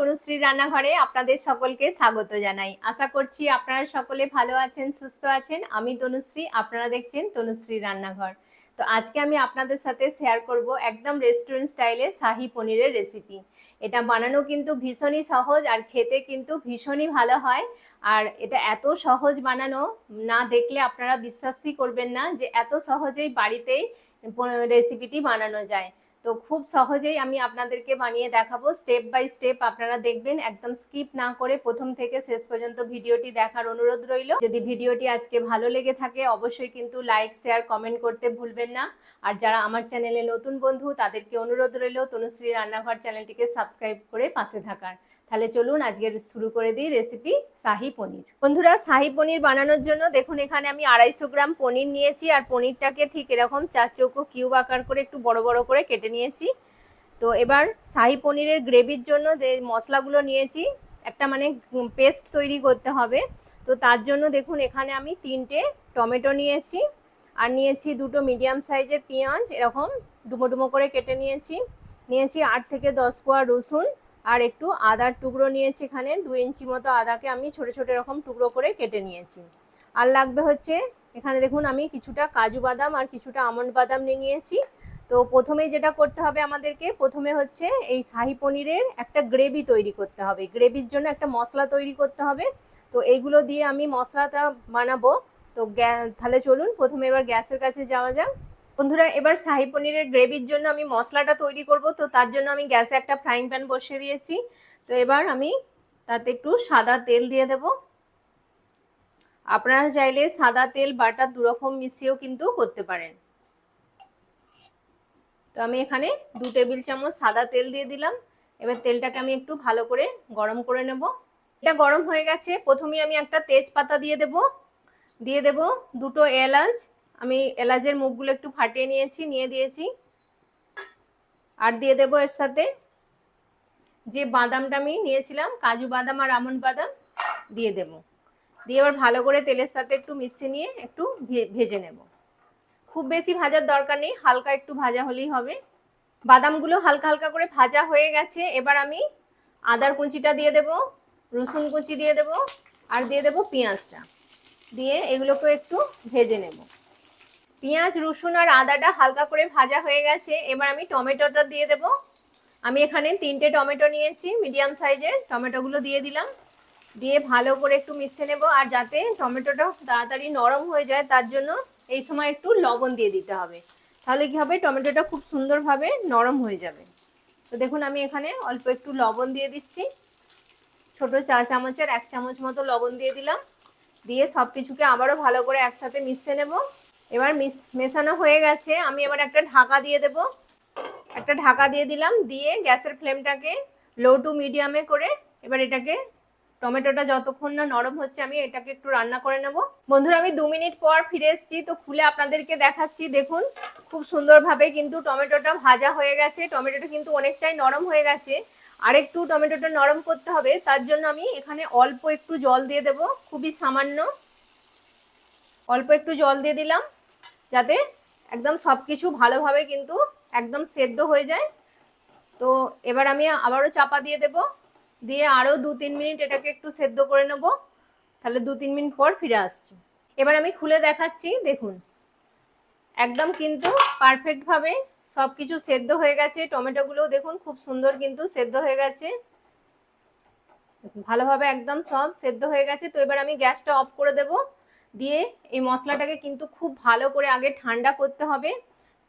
তনুশ্রী রান্নাঘরে আপনাদের সকলকে স্বাগত জানাই। আশা করছি আপনারা সকলে ভালো আছেন, সুস্থ আছেন। আমি তনুশ্রী, আপনারা দেখছেন তনুশ্রী রান্নাঘর। তো আজকে আমি আপনাদের সাথে শেয়ার করব একদম রেস্টুরেন্ট স্টাইলে শাহী পনিরের রেসিপি। এটা বানানো কিন্তু ভীষণই সহজ আর খেতে কিন্তু ভীষণই ভালো হয়। আর এটা এত সহজ বানানো, না দেখলে আপনারা বিশ্বাসই করবেন না যে এত সহজেই বাড়িতেই রেসিপিটি বানানো যায়। তো খুব সহজেই আমি আপনাদেরকে বানিয়ে দেখাবো, স্টেপ বাই স্টেপ আপনারা দেখবেন, একদম স্কিপ না করে প্রথম থেকে শেষ পর্যন্ত ভিডিওটি দেখার অনুরোধ রইল। যদি ভিডিওটি আজকে ভালো লেগে থাকে অবশ্যই কিন্তু লাইক, শেয়ার, কমেন্ট করতে ভুলবেন না। আর যারা আমার চ্যানেলে নতুন বন্ধু তাদেরকে অনুরোধ রইল তনুশ্রী রান্নাঘর চ্যানেলটিকে সাবস্ক্রাইব করে পাশে থাকার। তাহলে চলুন আজকে শুরু করে দিই রেসিপি শাহী পনির। বন্ধুরা, শাহী পনির বানানোর জন্য দেখুন এখানে আমি 250 গ্রাম পনির নিয়েছি আর পনিরটাকে ঠিক এরকম 4 চৌকো কিউব আকার করে একটু বড় বড় করে কেটে নিয়েছি। তো এবার শাহী পনিরের গ্রেভির জন্য যে মশলাগুলো নিয়েছি, একটা মানে পেস্ট তৈরি করতে হবে। তো তার জন্য দেখুন এখানে আমি 3টে টমেটো নিয়েছি আর নিয়েছি 2টো মিডিয়াম সাইজের পেঁয়াজ, এরকম ডুমো ডুমো করে কেটে নিয়েছি। 8 থেকে 10 কোয়া রসুন আর একটু আদার টুকরো নিয়েছি। এখানে 2 ইঞ্চি মতো আদাকে আমি ছোট ছোট এরকম টুকরো করে কেটে নিয়েছি। আর লাগবে হচ্ছে এখানে দেখুন আমি কিছুটা কাজু বাদাম আর কিছুটা আমন্ড বাদাম নিয়েছি। তো প্রথমেই যেটা করতে হবে আমাদেরকে, প্রথমে হচ্ছে এই শাহী পনিরের একটা গ্রেভি তৈরি করতে হবে। গ্রেভির জন্য একটা মশলা তৈরি করতে হবে। তো এইগুলো দিয়ে আমি মশলাটা বানাবো। তো তাহলে চলুন প্রথমে এবার গ্যাসের কাছে যাওয়া যাক। বন্ধুরা, এবার শাহী পনিরের গ্রেভির জন্য আমি মশলাটা তৈরি করব। তো তার জন্য আমি গ্যাসে একটা ফ্রাইং প্যান বসিয়ে দিয়েছি। তো এবার আমি তাতে একটু সাদা তেল দিয়ে দেব। আপনারা চাইলে সাদা তেল বাটার দুরকম মিশিয়েও কিন্তু করতে পারেন। তো আমি এখানে 2 টেবিল চামচ সাদা তেল দিয়ে দিলাম। এবার তেলটাকে আমি একটু ভালো করে গরম করে নেব। এটা গরম হয়ে গেছে। প্রথমেই আমি একটা তেজপাতা দিয়ে দেব 2টো এলাচ। আমি এলাচের মুখগুলো একটু ফাটিয়ে নিয়ে দিয়েছি। আর দিয়ে দেব এর সাথে যে বাদামটা আমি নিয়েছিলাম, কাজু বাদাম আর আমন্ড বাদাম দিয়ে দেব। দিয়ে এবার ভালো করে তেলের সাথে একটু মিশিয়ে নিয়ে একটু ভেজে নেব। খুব বেশি ভাজার দরকার নেই, হালকা একটু ভাজা হলেই হবে। বাদামগুলো হালকা হালকা করে ভাজা হয়ে গেছে। এবার আমি আদার কুচিটা দিয়ে দেব, রসুন কুচি দিয়ে দেব আর দিয়ে দেব পেঁয়াজটা। দিয়ে এগুলোকে একটু ভেজে নেব। পেঁয়াজ, রসুন আর আদাটা হালকা করে ভাজা হয়ে গেছে। এবার আমি টমেটোটা দিয়ে দেব। আমি এখানে 3টে টমেটো নিয়েছি, মিডিয়াম সাইজের। টমেটোগুলো দিয়ে দিলাম। দিয়ে ভালো করে একটু মিশিয়ে নেব। আর যাতে টমেটোটা তাড়াতাড়ি নরম হয়ে যায় তার জন্য এই সময় একটু লবণ দিয়ে দিতে হবে। তাহলে কি হবে, টমেটোটা খুব সুন্দরভাবে নরম হয়ে যাবে। তো দেখুন আমি এখানে অল্প একটু লবণ দিয়ে দিচ্ছি। ছোট চা চামচের 1 চামচ মতো লবণ দিয়ে দিলাম। দিয়ে সব কিছুকে আবারও ভালো করে একসাথে মিশিয়ে নেব। এবার মেশানো হয়ে গেছে। আমি এবার একটা ঢাকা দিয়ে দেব। একটা ঢাকা দিয়ে দিলাম। দিয়ে গ্যাসের ফ্লেমটাকে লো টু মিডিয়ামে করে এবার এটাকে, টমেটোটা যতক্ষণ না নরম হচ্ছে আমি এটাকে একটু রান্না করে নেব। বন্ধুরা, আমি 2 মিনিট পর ফিরে এসেছি। তো খুলে আপনাদেরকে দেখাচ্ছি। দেখুন খুব সুন্দরভাবে কিন্তু টমেটোটা ভাজা হয়ে গেছে। টমেটোটা কিন্তু অনেকটাই নরম হয়ে গেছে। আরেকটু টমেটোটা নরম করতে হবে, তার জন্য আমি এখানে অল্প একটু জল দিয়ে দেব, খুবই সামান্য অল্প একটু জল দিয়ে দিলাম, যাতে একদম সব কিছু ভালোভাবে কিন্তু একদম সেদ্ধ হয়ে যায়। তো এবার আমি আবারও চাপা দিয়ে দেব। দিয়ে আরও 2-3 মিনিট এটাকে একটু সেদ্ধ করে নেব। তাহলে 2-3 মিনিট পর ফিরে আসছি। এবার আমি খুলে দেখাচ্ছি। দেখুন একদম কিন্তু পারফেক্টভাবে সব কিছু সেদ্ধ হয়ে গেছে। টমেটোগুলো দেখুন খুব সুন্দর কিন্তু সেদ্ধ হয়ে গেছে, ভালোভাবে একদম সব সেদ্ধ হয়ে গেছে। তো এবার আমি গ্যাসটা অফ করে দেব। দিয়ে এই মশলাটাকে কিন্তু খুব ভালো করে আগে ঠান্ডা করতে হবে।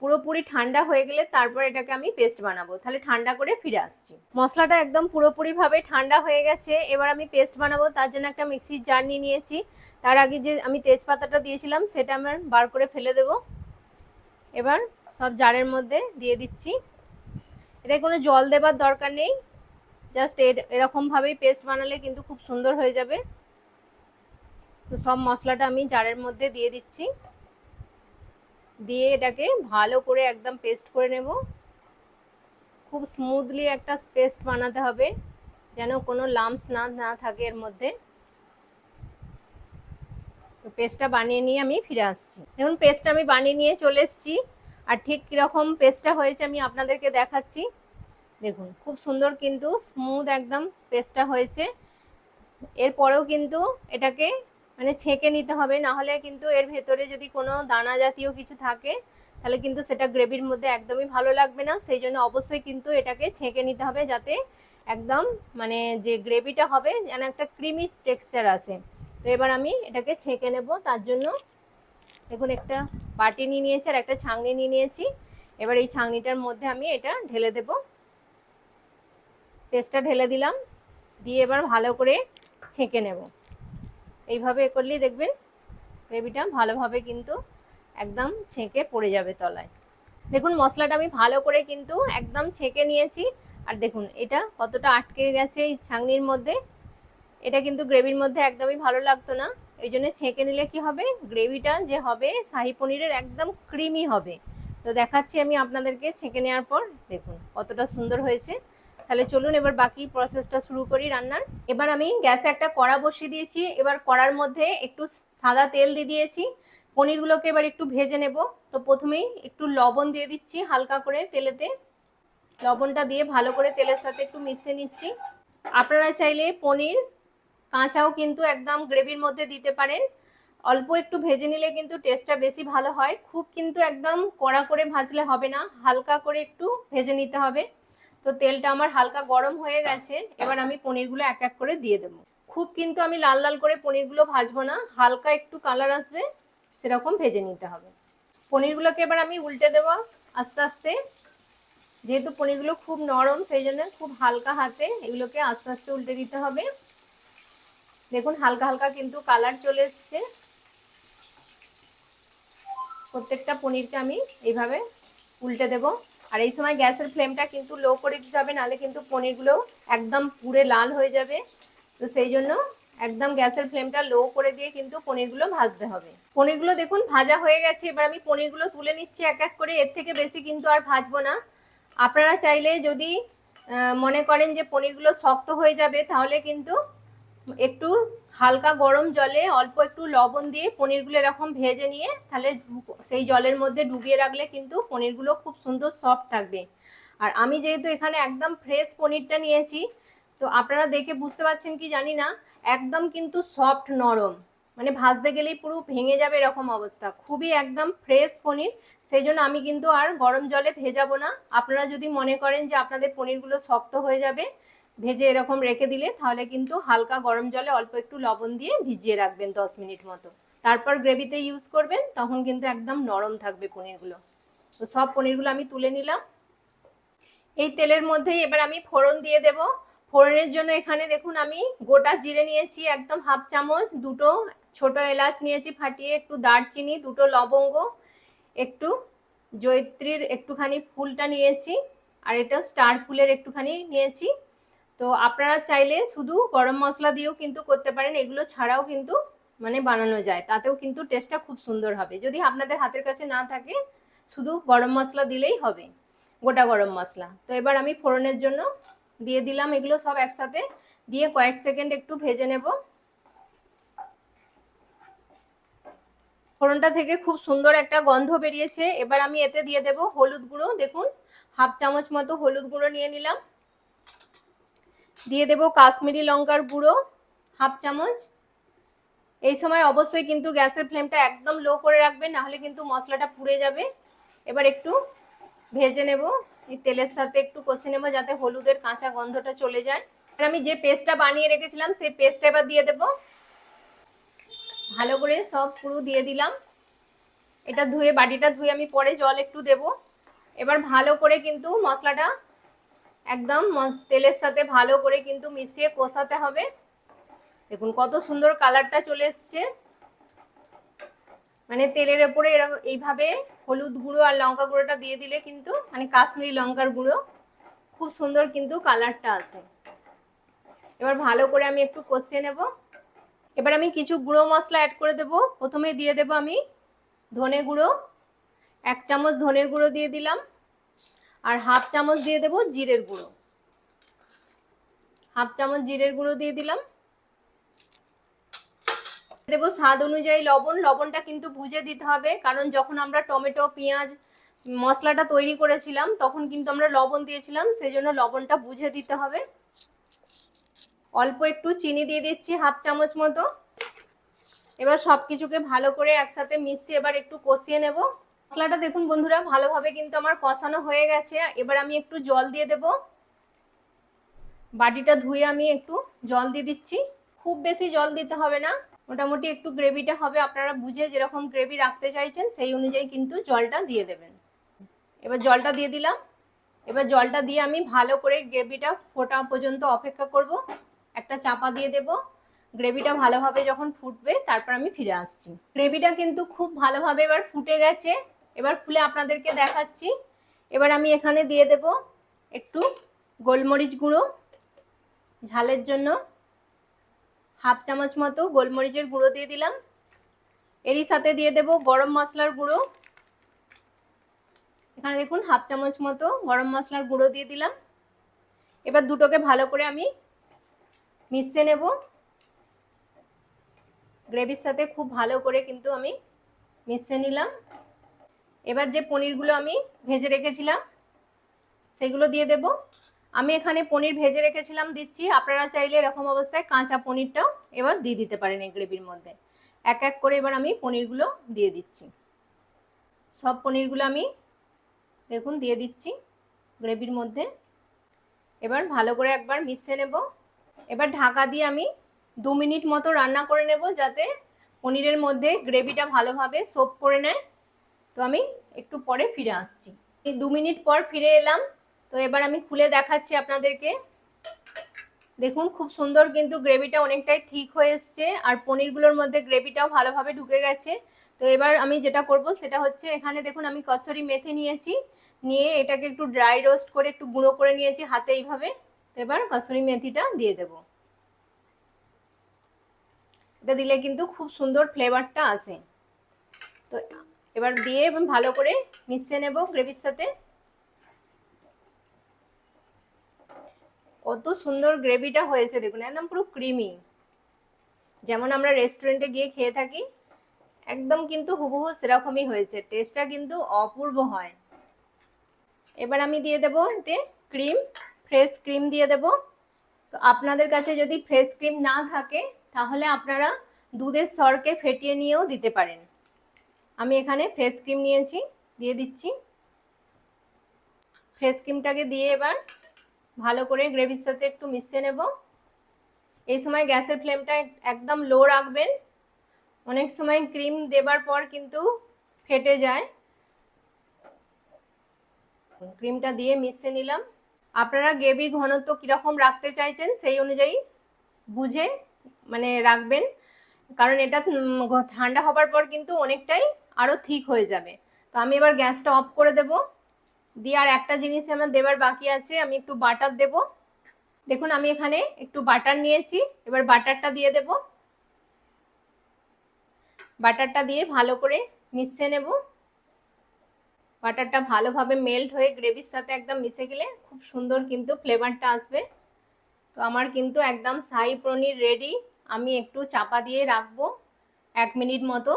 পুরোপুরি ঠান্ডা হয়ে গেলে তারপর এটাকে আমি পেস্ট বানাবো। তাহলে ঠান্ডা করে ফিরে আসছি। মশলাটা একদম পুরোপুরিভাবে ঠান্ডা হয়ে গেছে। এবার আমি পেস্ট বানাবো। তার জন্য একটা মিক্সির জার নিয়েছি। তার আগে যে আমি তেজপাতাটা দিয়েছিলাম সেটা আমার বার করে ফেলে দেব। এবার সব জারের মধ্যে দিয়ে দিচ্ছি। এটা কোনো জল দেবার দরকার নেই, জাস্ট এরকমভাবেই পেস্ট বানালে কিন্তু খুব সুন্দর হয়ে যাবে। তো সব মশলাটা আমি জারের মধ্যে দিয়ে দিচ্ছি। দিয়ে এটাকে ভালো করে একদম পেস্ট করে নেব। খুব স্মুথলি একটা পেস্ট বানাতে হবে, যেন কোনো লাম্পস না থাকে এর মধ্যে। তো পেস্টটা বানিয়ে নিয়ে আমি ফিরে আসছি। দেখুন পেস্টটা আমি বানিয়ে নিয়ে চলে এসেছি। আর ঠিক কীরকম পেস্টটা হয়েছে আমি আপনাদেরকে দেখাচ্ছি। দেখুন খুব সুন্দর কিন্তু স্মুথ একদম পেস্টটা হয়েছে। এরপরেও কিন্তু এটাকে মানে ছেঁকে নিতে হবে, না হলে কিন্তু এর ভেতরে যদি কোনো দানা জাতীয় কিছু থাকে তাহলে কিন্তু সেটা গ্রেভির মধ্যে একদমই ভালো লাগবে না। সেই জন্য অবশ্যই কিন্তু এটাকে ছেঁকে নিতে হবে, যাতে একদম মানে যে গ্রেভিটা হবে যেন একটা ক্রিমি টেক্সচার আসে। তো এবার আমি এটাকে ছেঁকে নেব। তার জন্য দেখুন একটা বাটি নিয়ে নিয়েছি আর একটা ছাঁকনি নিয়ে নিয়েছি। এবার এই ছাঁকনিটার মধ্যে আমি এটা ঢেলে দেব। পেস্টটা ঢেলে দিলাম, দিয়ে এবার ভালো করে ছেঁকে নেব। এইভাবে করলেই দেখবেন গ্রেভিটা ভালোভাবে কিন্তু একদম ছেঁকে পড়ে যাবে তলায়। দেখুন মশলাটা আমি ভালো করে কিন্তু একদম ছেঁকে নিয়েছি। আর দেখুন এটা কতটা আটকে গেছে এই ছাঁকনির মধ্যে। এটা কিন্তু গ্রেভির মধ্যে একদমই ভালো লাগতো না, এই জন্য ছেঁকে নিলে কি হবে, গ্রেভিটা যে হবে শাহি পনিরের একদম ক্রিমি হবে। তো দেখাচ্ছি আমি আপনাদেরকে ছেঁকে নেওয়ার পর, দেখুন কতটা সুন্দর হয়েছে। তাহলে চলুন এবার বাকি প্রসেসটা শুরু করি রান্নার। এবার আমি গ্যাসে একটা কড়া বসিয়ে দিয়েছি। এবার কড়ার মধ্যে একটু সাদা তেল দিয়ে দিয়েছি। পনিরগুলোকে এবার একটু ভেজে নেব। তো প্রথমেই একটু লবণ দিয়ে দিচ্ছি হালকা করে তেলেতে। লবণটা দিয়ে ভালো করে তেলের সাথে একটু মিশিয়ে নিচ্ছি। আপনারা চাইলে পনির কাঁচাও কিন্তু একদম গ্রেভির মধ্যে দিতে পারেন। অল্প একটু ভেজে নিলে কিন্তু টেস্টটা বেশি ভালো হয়। খুব কিন্তু একদম কড়া করে ভাজলে হবে না, হালকা করে একটু ভেজে নিতে হবে। তো তেলটা আমার হালকা গরম হয়ে গেছে। এবার আমি পনিরগুলো এক এক করে দিয়ে দেবো। খুব কিন্তু আমি লাল লাল করে পনিরগুলো ভাজবো না, হালকা একটু কালার আসবে সেরকম ভেজে নিতে হবে। পনিরগুলোকে এবার আমি উল্টে দেবো আস্তে আস্তে। যেহেতু পনিরগুলো খুব নরম সেই জন্য খুব হালকা হাতে এগুলোকে আস্তে আস্তে উল্টে দিতে হবে। দেখুন হালকা হালকা কিন্তু কালার চলে এসছে। প্রত্যেকটা পনিরকে আমি এইভাবে উল্টে দেব। আর এই সময় গ্যাসের ফ্লেমটা কিন্তু লো করে দিতে হবে, নাহলে কিন্তু পনিরগুলো একদম পুড়ে লাল হয়ে যাবে। তো সেই জন্য একদম গ্যাসের ফ্লেমটা লো করে দিয়ে কিন্তু পনিরগুলো ভাজতে হবে। পনিরগুলো দেখুন ভাজা হয়ে গেছে। এবার আমি পনিরগুলো তুলে নিচ্ছি এক এক করে। এর থেকে বেশি কিন্তু আর ভাজবো না। আপনারা চাইলে যদি মনে করেন যে পনিরগুলো শক্ত হয়ে যাবে, তাহলে কিন্তু একটু হালকা গরম জলে অল্প একটু লবণ দিয়ে পনিরগুলো এরকম ভেজে নিয়ে তাহলে সেই জলের মধ্যে ডুবিয়ে রাখলে কিন্তু পনিরগুলো খুব সুন্দর সফট থাকবে। আর আমি যেহেতু এখানে একদম ফ্রেশ পনিরটা নিয়েছি, তো আপনারা দেখে বুঝতে পারছেন কি জানি না, একদম কিন্তু সফট নরম, মানে ভাজতে গেলেই পুরো ভেঙে যাবে এরকম অবস্থা। খুবই একদম ফ্রেশ পনির। সেই জন্য আমি কিন্তু আর গরম জলে ভেজাবো না। আপনারা যদি মনে করেন যে আপনাদের পনিরগুলো শক্ত হয়ে যাবে ভেজে এরকম রেখে দিলে, তাহলে কিন্তু হালকা গরম জলে অল্প একটু লবণ দিয়ে ভিজিয়ে রাখবেন 10 মিনিট মতো। তারপর গ্রেভিতে ইউজ করবেন, তখন কিন্তু একদম নরম থাকবে পনিরগুলো। তো সব পনিরগুলো আমি তুলে নিলাম। এই তেলের মধ্যেই এবার আমি ফোড়ন দিয়ে দেব। ফোড়নের জন্য এখানে দেখুন আমি গোটা জিরে নিয়েছি একদম হাফ চামচ, দুটো ছোট এলাচ নিয়েছি ফাটিয়ে, একটু দারচিনি, দুটো লবঙ্গ, একটু জয়িত্রীর একটুখানি ফুলটা নিয়েছি, আর এটা স্টার ফুলের একটুখানি নিয়েছি। তো আপনারা চাইলে শুধু গরম মশলা দিয়েও কিন্তু করতে পারেন, এগুলো ছাড়াও কিন্তু মানে বানানো যায়, তাতেও কিন্তু টেস্টটা খুব সুন্দর হবে। যদি আপনাদের হাতের কাছে না থাকে শুধু গরম মশলা দিলেই হবে, গোটা গরম মশলা। তো এবার আমি ফোড়নের জন্য দিয়ে দিলাম এগুলো সব একসাথে, দিয়ে কয়েক সেকেন্ড একটু ভেজে নেব। ফোড়নটা থেকে খুব সুন্দর একটা গন্ধ বেরিয়েছে। এবার আমি এতে দিয়ে দেব হলুদ গুঁড়ো। দেখুন হাফ চামচ মতো হলুদ গুঁড়ো নিয়ে নিলাম। দিয়ে দেব কাশ্মীরি লঙ্কার গুঁড়ো হাফ চামচ। এই সময় অবশ্যই কিন্তু গ্যাসের ফ্লেমটা একদম লো করে রাখবেন, নাহলে কিন্তু মশলাটা পুড়ে যাবে। এবার একটু ভেজে নেব, এই তেলের সাথে একটু কষে নেব যাতে হলুদের কাঁচা গন্ধটা চলে যায়। আর আমি যে পেস্টটা বানিয়ে রেখেছিলাম সেই পেস্টটা এবার দিয়ে দেব। ভালো করে সব পুরো দিয়ে দিলাম। এটা ধুয়ে, বাটিটা ধুয়ে আমি পরে জল একটু দেব। এবার ভালো করে কিন্তু মশলাটা একদম তেলের সাথে ভালো করে কিন্তু মিশিয়ে কষাতে হবে। দেখুন কত সুন্দর কালারটা চলে এসছে। মানে তেলের ওপরে এরকম এইভাবে হলুদ গুঁড়ো আর লঙ্কা গুঁড়োটা দিয়ে দিলে কিন্তু মানে কাশ্মীরি লঙ্কার গুঁড়ো খুব সুন্দর কিন্তু কালারটা আসে। এবার ভালো করে আমি একটু কষিয়ে নেব। এবার আমি কিছু গুঁড়ো মশলা অ্যাড করে দেব। প্রথমে দিয়ে দেব আমি ধনে গুঁড়ো, 1 চামচ ধনের গুঁড়ো দিয়ে দিলাম। আর হাফ চামচ দিয়ে দেব জিরের গুঁড়ো, হাফ চামচ জিরের গুঁড়ো দিয়ে দিলাম। দেবো স্বাদ অনুযায়ী লবণ। লবণটা কিন্তু বুঝে দিতে হবে, কারণ যখন আমরা টমেটো পেঁয়াজ মশলাটা তৈরি করেছিলাম তখন কিন্তু আমরা লবণ দিয়েছিলাম, সেই জন্য লবণটা বুঝে দিতে হবে। অল্প একটু চিনি দিয়ে দিচ্ছি, 1/2 চামচ মতো। এবার সবকিছুকে ভালো করে একসাথে মিশিয়ে এবার একটু কষিয়ে নেব। মশলাটা দেখুন বন্ধুরা ভালোভাবে কিন্তু আমার কষানো হয়ে গেছে। এবার আমি একটু জল দিয়ে দেব। বাটিটা ধুয়ে আমি একটু জল দিয়ে দিচ্ছি। খুব বেশি জল দিতে হবে না, মোটামুটি একটু গ্রেভিটা হবে, আপনারা বুঝে যেরকম গ্রেভি রাখতে চাইছেন সেই অনুযায়ী কিন্তু জলটা দিয়ে দেবেন। এবার জলটা দিয়ে দিলাম। এবার জলটা দিয়ে আমি ভালো করে গ্রেভিটা ফোটা পর্যন্ত অপেক্ষা করব। একটা চাপা দিয়ে দেব। গ্রেভিটা ভালোভাবে যখন ফুটবে তারপর আমি ফিরে আসছি। গ্রেভিটা কিন্তু খুব ভালোভাবে এবার ফুটে গেছে। এবার খুলে আপনাদেরকে দেখাচ্ছি। এবার আমি এখানে দিয়ে দেব একটু গোলমরিচ গুঁড়ো, ঝালের জন্য 1/2 চামচ মতো গোলমরিচের গুঁড়ো দিয়ে দিলাম। এরই সাথে দিয়ে দেব গরম মশলার গুঁড়ো। এখানে দেখুন 1/2 চামচ মতো গরম মশলার গুঁড়ো দিয়ে দিলাম। এবার দুটোকে ভালো করে আমি মিশিয়ে নেব। গ্রেভির সাথে খুব ভালো করে কিন্তু আমি মিশিয়ে নিলাম। এবার যে পনিরগুলো আমি ভেজে রেখেছিলাম সেগুলো দিয়ে দেব। আমি এখানে পনির ভেজে রেখেছিলাম দিচ্ছি, আপনারা চাইলে এরকম অবস্থায় কাঁচা পনিরটাও এবার দিয়ে দিতে পারেন এই গ্রেভির মধ্যে। এক এক করে এবার আমি পনিরগুলো দিয়ে দিচ্ছি। সব পনিরগুলো আমি দেখুন দিয়ে দিচ্ছি গ্রেভির মধ্যে। এবার ভালো করে একবার মিশিয়ে নেব। এবার ঢাকা দিয়ে আমি 2 মিনিট মতো রান্না করে নেব, যাতে পনিরের মধ্যে গ্রেভিটা ভালোভাবে সোপ করে নেয়। তো আমি একটু পরে ফিরে আসছি। 2 মিনিট পর ফিরে এলাম। তো এবার আমি খুলে দেখাচ্ছি আপনাদেরকে। দেখুন খুব সুন্দর কিন্তু গ্রেভিটা অনেকটাই ঠিক হয়ে এসছে, আর পনিরগুলোর মধ্যে গ্রেভিটাও ভালোভাবে ঢুকে গেছে। তো এবার আমি যেটা করব সেটা হচ্ছে, এখানে দেখুন আমি কসুরি মেথি নিয়েছি, নিয়ে এটাকে একটু ড্রাই রোস্ট করে একটু গুঁড়ো করে নিয়েছি হাতে এইভাবে। তো এবার কসুরি মেথিটা দিয়ে দেব। এটা দিলে কিন্তু খুব সুন্দর ফ্লেভারটা আসে। তো এবার দিয়ে ভালো করে মিশিয়ে নেব গ্রেভির সাথে। কত সুন্দর গ্রেভিটা হয়েছে দেখুন, একদম পুরো ক্রিমি, যেমন আমরা রেস্টুরেন্টে গিয়ে খেয়ে থাকি একদম কিন্তু হুবহু সেরকমই হয়েছে। টেস্টটা কিন্তু অপূর্ব হয়। এবার আমি দিয়ে দেবো এতে ক্রিম, ফ্রেশ ক্রিম দিয়ে দেব। তো আপনাদের কাছে যদি ফ্রেশ ক্রিম না থাকে তাহলে আপনারা দুধের সরকে ফেটিয়ে নিয়েও দিতে পারেন। আমি এখানে ফ্রেশ ক্রিম নিয়েছি, দিয়ে দিচ্ছি। ফ্রেশ ক্রিমটাকে দিয়ে এবার ভালো করে গ্রেভির সাথে একটু মিশিয়ে নেব। এই সময় গ্যাসের ফ্লেমটা একদম লো রাখবেন। অনেক সময় ক্রিম দেবার পর কিন্তু ফেটে যায়। ক্রিমটা দিয়ে মিশিয়ে নিলাম। আপনারা গ্রেভির ঘনত্ব কীরকম রাখতে চাইছেন সেই অনুযায়ী বুঝে মানে রাখবেন, কারণ এটা ঠান্ডা হবার পর কিন্তু অনেকটাই আরও ঠিক হয়ে যাবে। তো আমি এবার গ্যাসটা অফ করে দেব। দিয়ে আর একটা জিনিস আমার দেবার বাকি আছে, আমি একটু বাটার দেব। দেখুন আমি এখানে একটু বাটার নিয়েছি, এবার বাটারটা দিয়ে দেব। বাটারটা দিয়ে ভালো করে মিশিয়ে নেব। বাটারটা ভালোভাবে মেল্ট হয়ে গ্রেভির সাথে একদম মিশে গেলে খুব সুন্দর কিন্তু ফ্লেভারটা আসবে। তো আমার কিন্তু একদম শাহী পনির রেডি। আমি একটু চাপা দিয়ে রাখবো 1 মিনিট মতো,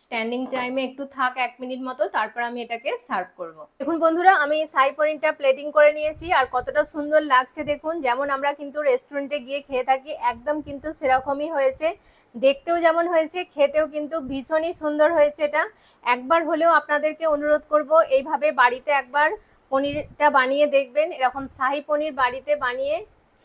স্ট্যান্ডিং টাইমে একটু থাক 1 মিনিট মতো, তারপর আমি এটাকে সার্ভ করব। দেখুন বন্ধুরা আমি শাহী পনিরটা প্লেটিং করে নিয়েছি, আর কতটা সুন্দর লাগছে দেখুন, যেমন আমরা কিন্তু রেস্টুরেন্টে গিয়ে খেয়ে থাকি একদম কিন্তু সেরকমই হয়েছে। দেখতেও যেমন হয়েছে, খেতেও কিন্তু ভীষণই সুন্দর হয়েছে। এটা একবার হলেও আপনাদেরকে অনুরোধ করব এইভাবে বাড়িতে একবার পনিরটা বানিয়ে দেখবেন। এরকম শাহী পনির বাড়িতে বানিয়ে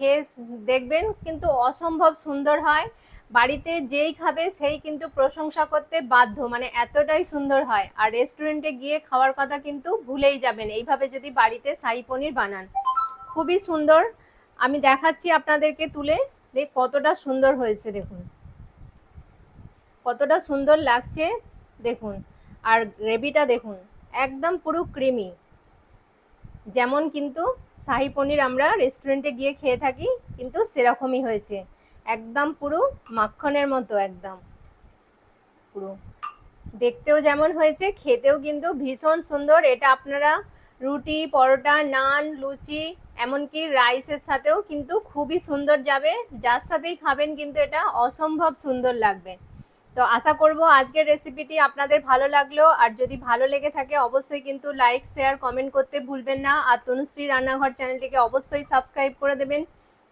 খেয়ে দেখবেন, কিন্তু অসম্ভব সুন্দর হয়। বাড়িতে যেই খাবে সেই কিন্তু প্রশংসা করতে বাধ্য, মানে এতটাই সুন্দর হয়। আর রেস্টুরেন্টে গিয়ে খাওয়ার কথা কিন্তু ভুলেই যাবেন এইভাবে যদি বাড়িতে শাহী পনির বানান। খুবই সুন্দর। আমি দেখাচ্ছি আপনাদেরকে তুলে, দেখ কতটা সুন্দর হয়েছে দেখুন, কতটা সুন্দর লাগছে দেখুন। আর গ্রেভিটা দেখুন একদম পুরো ক্রিমি, যেমন কিন্তু শাহী পনির আমরা রেস্টুরেন্টে গিয়ে খেয়ে থাকি কিন্তু সেরকমই হয়েছে। একদম পুরো মাখনের মতো, একদম পুরো দেখতেও যেমন হয়েছে খেতেও কিন্তু ভীষণ সুন্দর। এটা আপনারা রুটি, পরোটা, নান, লুচি, এমনকি রাইসের সাথেও কিন্তু খুবই সুন্দর যাবে। যার সাথেই খাবেন কিন্তু এটা অসম্ভব সুন্দর লাগবে। তো তো আশা করব আজকের রেসিপিটি আপনাদের ভালো লাগলো, আর যদি ভালো লেগে থাকে অবশ্যই কিন্তু লাইক শেয়ার কমেন্ট করতে ভুলবেন না। আর তনুশ্রী রান্নাঘর চ্যানেলটিকে অবশ্যই সাবস্ক্রাইব করে দেবেন,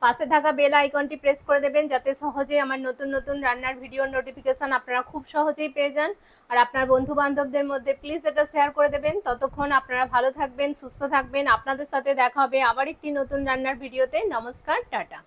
পাশে থাকা বেল আইকনটি প্রেস করে দেবেন, যাতে সহজেই আমার নতুন নতুন রান্নার ভিডিওর নোটিফিকেশান আপনারা খুব সহজেই পেয়ে যান। আর আপনার বন্ধু বান্ধবদের মধ্যে প্লিজ এটা শেয়ার করে দেবেন। ততক্ষণ আপনারা ভালো থাকবেন, সুস্থ থাকবেন। আপনাদের সাথে দেখা হবে আবার একটি নতুন রান্নার ভিডিওতে। নমস্কার, টাটা।